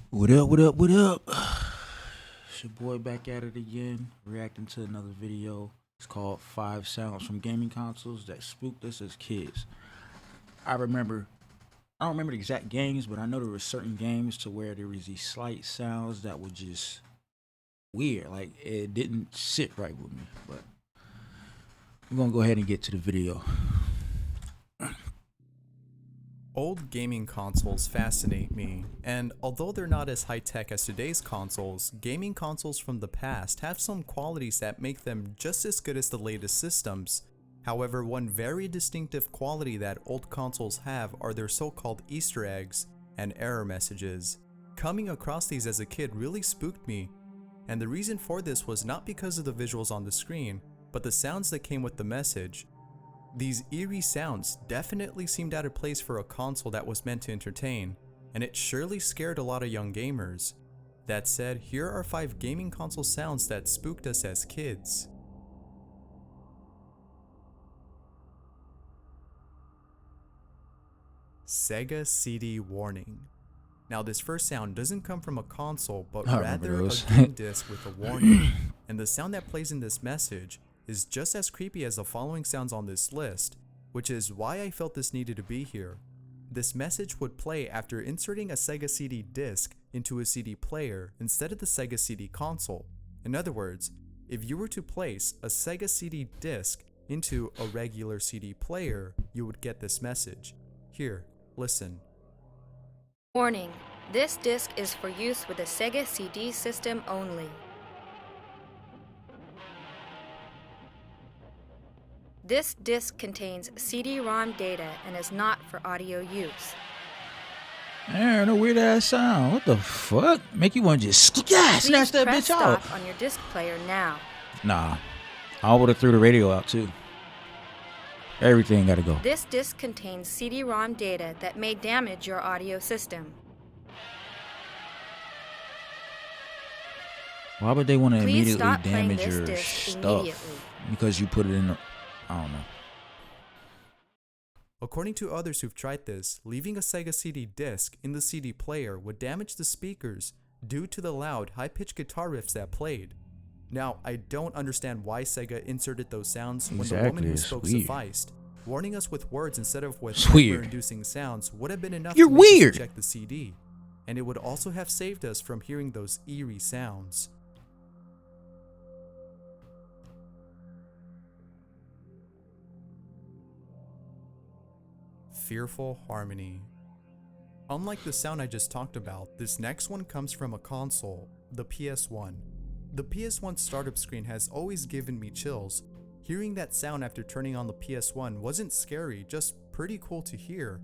What up, what up, what up? It's your boy back at it again, reacting to another video. It's called 5 Sounds from Gaming Consoles That Spooked Us as Kids. I remember, I don't remember the exact games, but I know there were certain games to where there was these slight sounds that were just weird. Like, it didn't sit right with me. But we're gonna go ahead and get to the video. Old gaming consoles fascinate me, and although they're not as high-tech as today's consoles, gaming consoles from the past have some qualities that make them just as good as the latest systems. However, one very distinctive quality that old consoles have are their so-called Easter eggs and error messages. Coming across these as a kid really spooked me, and the reason for this was not because of the visuals on the screen, but the sounds that came with the message. These eerie sounds definitely seemed out of place for a console that was meant to entertain, and it surely scared a lot of young gamers. That said, here are 5 gaming console sounds that spooked us as kids. Sega CD warning. Now this first sound doesn't come from a console, but I remember rather a those. game disc with a warning, and the sound that plays in this message is just as creepy as the following sounds on this list, which is why I felt this needed to be here. This message would play after inserting a Sega CD disc into a CD player instead of the Sega CD console. In other words, if you were to place a Sega CD disc into a regular CD player, you would get this message. Here, listen. Warning: this disc is for use with a Sega CD system only. This disc contains CD-ROM data and is not for audio use. Man, a weird ass sound. What the fuck? Make you want to just snatch Please that press bitch out. stop on your disc player now. Nah, I would have threw the radio out too. Everything gotta go. This disc contains CD-ROM data that may damage your audio system. Why would they want to Please immediately stop playing damage this your disc stuff? immediately. Because you put it in I don't know. According to others who've tried this, leaving a Sega CD disc in the CD player would damage the speakers due to the loud, high-pitched guitar riffs that played. Now, I don't understand why Sega inserted those sounds when the woman who It's spoke weird. sufficed. Warning us with words instead of with It's weird. nightmare-inducing sounds would have been enough You're to make us weird. reject the CD, and it would also have saved us from hearing those eerie sounds. Fearful harmony. Unlike the sound I just talked about, this next one comes from a console, the PS1. The PS1 startup screen has always given me chills. Hearing that sound after turning on the PS1 wasn't scary, just pretty cool to hear.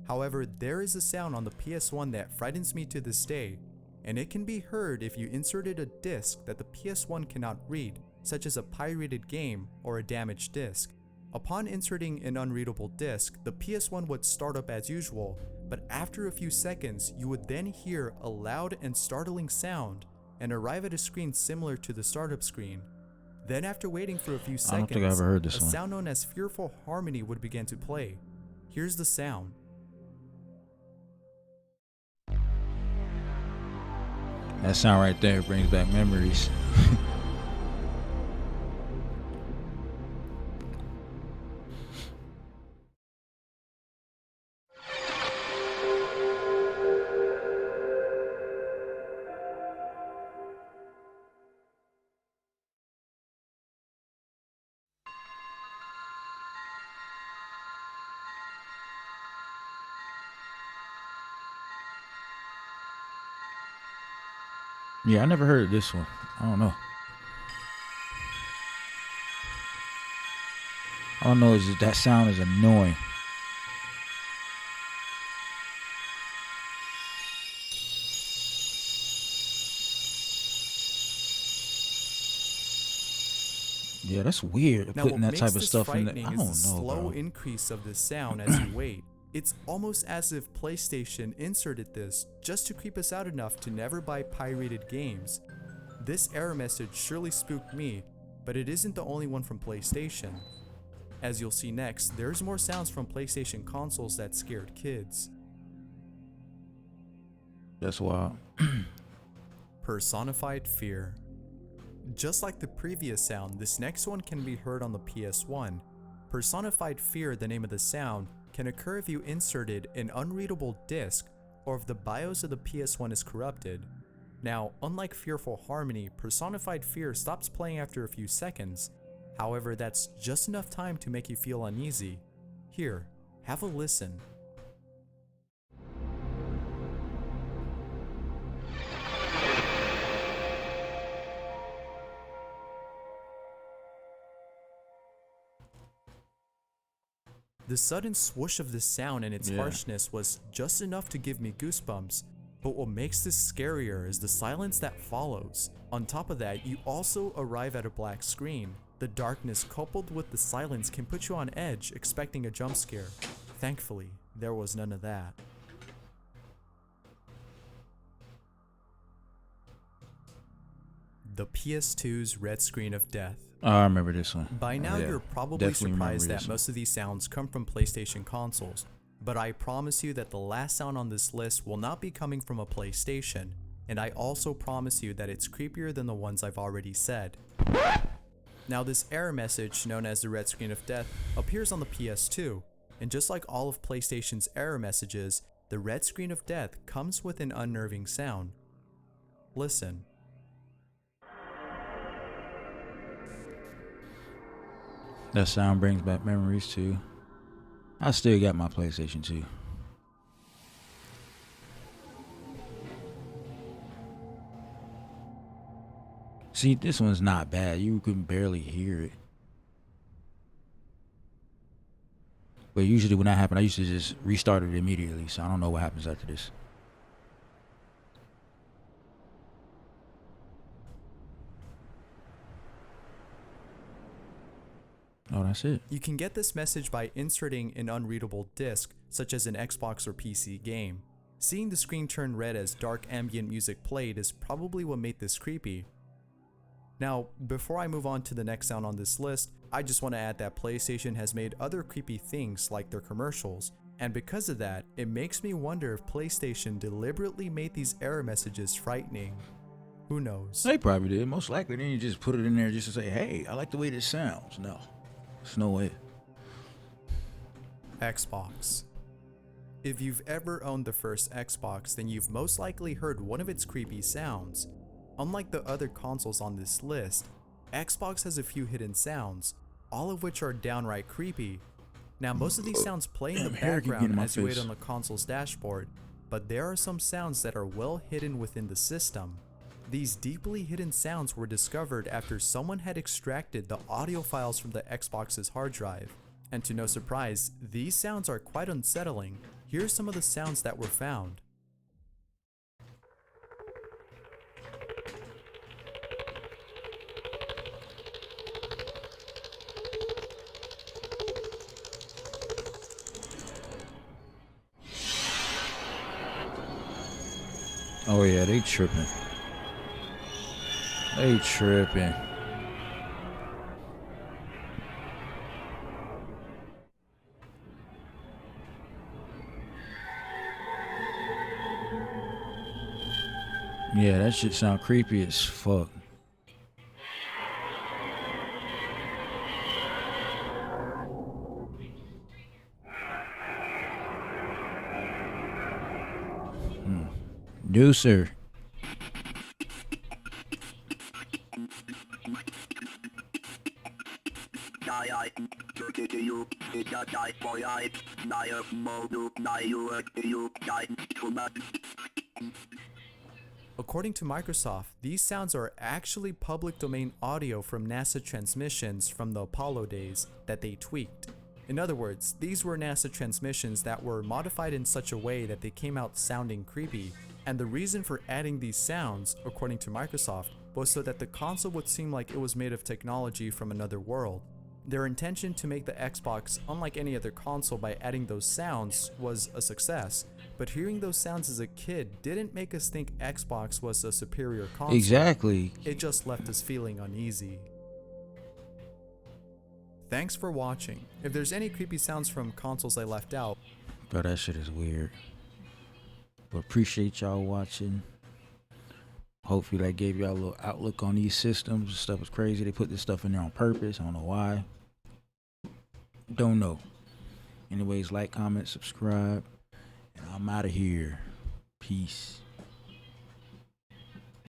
However, there is a sound on the PS1 that frightens me to this day, and it can be heard if you inserted a disc that the PS1 cannot read, such as a pirated game or a damaged disc. Upon inserting an unreadable disc, the PS1 would start up as usual, but after a few seconds, you would then hear a loud and startling sound and arrive at a screen similar to the startup screen. Then after waiting for a few seconds, I don't think I ever heard this a one. sound known as Fearful Harmony would begin to play. Here's the sound. That sound right there brings back memories. Yeah, I never heard of this one. I don't know. All I know is that sound is annoying. Yeah, that's weird. Now, Putting what that makes type of this stuff in there. frightening I is don't the know, slow bro. increase of this sound as you wait. It's almost as if PlayStation inserted this just to creep us out enough to never buy pirated games. This error message surely spooked me, but it isn't the only one from PlayStation. As you'll see next, there's more sounds from PlayStation consoles that scared kids. That's wild. Personified fear. Just like the previous sound, this next one can be heard on the PS1. Personified fear, the name of the sound, can occur if you inserted an unreadable disc or if the BIOS of the PS1 is corrupted. Now, unlike Fearful Harmony, Personified Fear stops playing after a few seconds. However, that's just enough time to make you feel uneasy. Here, have a listen. The sudden swoosh of this sound and its harshness was just enough to give me goosebumps, but what makes this scarier is the silence that follows. On top of that, you also arrive at a black screen. The darkness coupled with the silence can put you on edge, expecting a jump scare. Thankfully, there was none of that. The PS2's red screen of death. Oh, I remember this one. By now, Yeah, you're probably definitely remember surprised that this most of these sounds come from PlayStation consoles, but I promise you that the last sound on this list will not be coming from a PlayStation, and I also promise you that it's creepier than the ones I've already said. Now, this error message, known as the red screen of death, appears on the PS2, and just like all of PlayStation's error messages, the red screen of death comes with an unnerving sound. Listen. That sound brings back memories too. I still got my PlayStation 2. See, this one's not bad. You can barely hear it. But usually when that happened, I used to just restart it immediately. So I don't know what happens after this. Oh, that's it. You can get this message by inserting an unreadable disc, such as an Xbox or PC game. Seeing the screen turn red as dark ambient music played is probably what made this creepy. Now, before I move on to the next sound on this list, I just want to add that PlayStation has made other creepy things like their commercials, and because of that, it makes me wonder if PlayStation deliberately made these error messages frightening. Who knows? They probably did. Most likely, then you just put it in there just to say, hey, I like the way this sounds. No. There's no way. Xbox. If you've ever owned the first Xbox, then you've most likely heard one of its creepy sounds. Unlike the other consoles on this list, Xbox has a few hidden sounds, all of which are downright creepy. Now, most of these sounds play in the background as you wait on the console's dashboard, but there are some sounds that are well hidden within the system. These deeply hidden sounds were discovered after someone had extracted the audio files from the Xbox's hard drive. And to no surprise, these sounds are quite unsettling. Here's some of the sounds that were found. Oh yeah, they tripping. They tripping. Yeah, that shit sound creepy as fuck. Deucer. According to Microsoft, these sounds are actually public domain audio from NASA transmissions from the Apollo days that they tweaked. In other words, these were NASA transmissions that were modified in such a way that they came out sounding creepy. And the reason for adding these sounds, according to Microsoft, was so that the console would seem like it was made of technology from another world. Their intention to make the Xbox unlike any other console by adding those sounds was a success, but hearing those sounds as a kid didn't make us think Xbox was a superior console. Exactly. It just left us feeling uneasy. Thanks for watching. If there's any creepy sounds from consoles I left out, Bro, that shit is weird. But appreciate y'all watching. Hopefully that gave y'all a little outlook on these systems. This stuff is crazy. They put this stuff in there on purpose. I don't know why. Don't know. Anyways, like, comment, subscribe. And I'm out of here. Peace.